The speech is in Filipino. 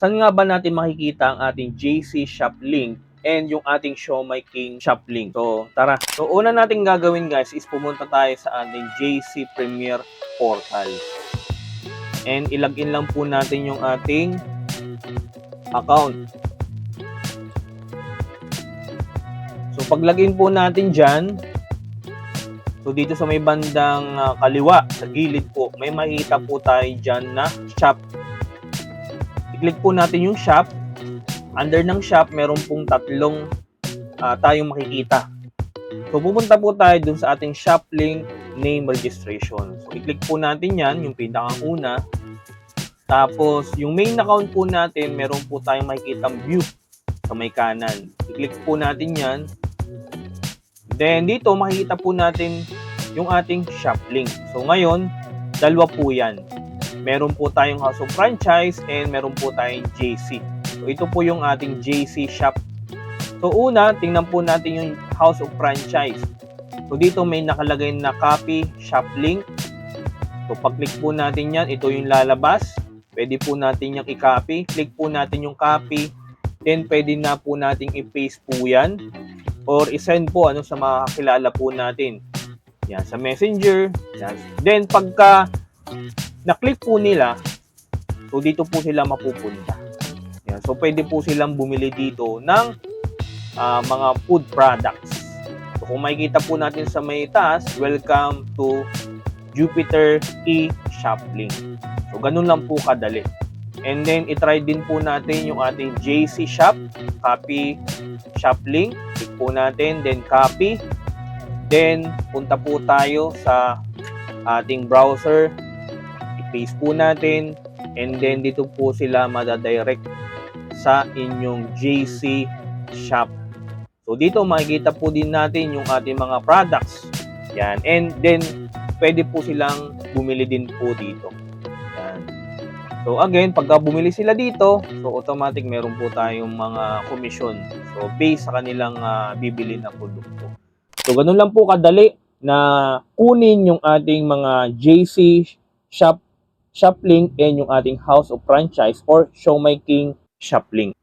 Saan nga ba natin makikita ang ating JC Shop link and yung ating Siomai King Shop link? So, tara. So, una natin gagawin guys is pumunta tayo sa ating JC Premier Portal. And ilagin lang po natin yung ating account. So, paglagin po natin dyan, so dito sa may bandang kaliwa, sa gilid po, may makikita po tayo dyan na shop. I-click po natin yung shop. Under ng shop, meron pong tatlong tayong makikita. So, pupunta po tayo dun sa ating shop link name registration. So, i-click po natin yan, yung pinakauna. Tapos, yung main account po natin, meron po tayong makikitang view sa may kanan. I-click po natin yan. Then, dito, makikita po natin yung ating shop link. So, ngayon, dalawa po yan. Meron po tayong House of Franchise and meron po tayong JC. So, ito po yung ating JC shop. So, una, tingnan po natin yung House of Franchise. So, dito may nakalagay na copy shop link. So, pag-click po natin yan, ito yung lalabas. Pwede po natin yung i-copy. Click po natin yung copy. Then, pwede na po natin i-paste po yan. Or i-send po sa mga kakilala po natin. Yan, sa Messenger. Yan. Then, pagka na-click po nila, so dito po sila mapupunta. Yan. So, pwede po silang bumili dito ng mga food products. So, kung makikita po natin sa may taas, welcome to Jupiter e-Shop link. So, ganun lang po kadali. And then, itry din po natin yung ating JC Shop, copy shop link. Click po natin, then copy. Then, punta po tayo sa ating browser. I-paste po natin. And then, dito po sila madadirect sa inyong JC Shop. So, dito makikita po din natin yung ating mga products. Yan. And then, pwede po silang bumili din po dito. Yan. So, again, pagka bumili sila dito, so automatic meron po tayong mga commission. So, based sa kanilang bibili na produkto. So, ganun lang po kadali na kunin yung ating mga JC Shop link and yung ating House of Franchise or Siomai King Shop link.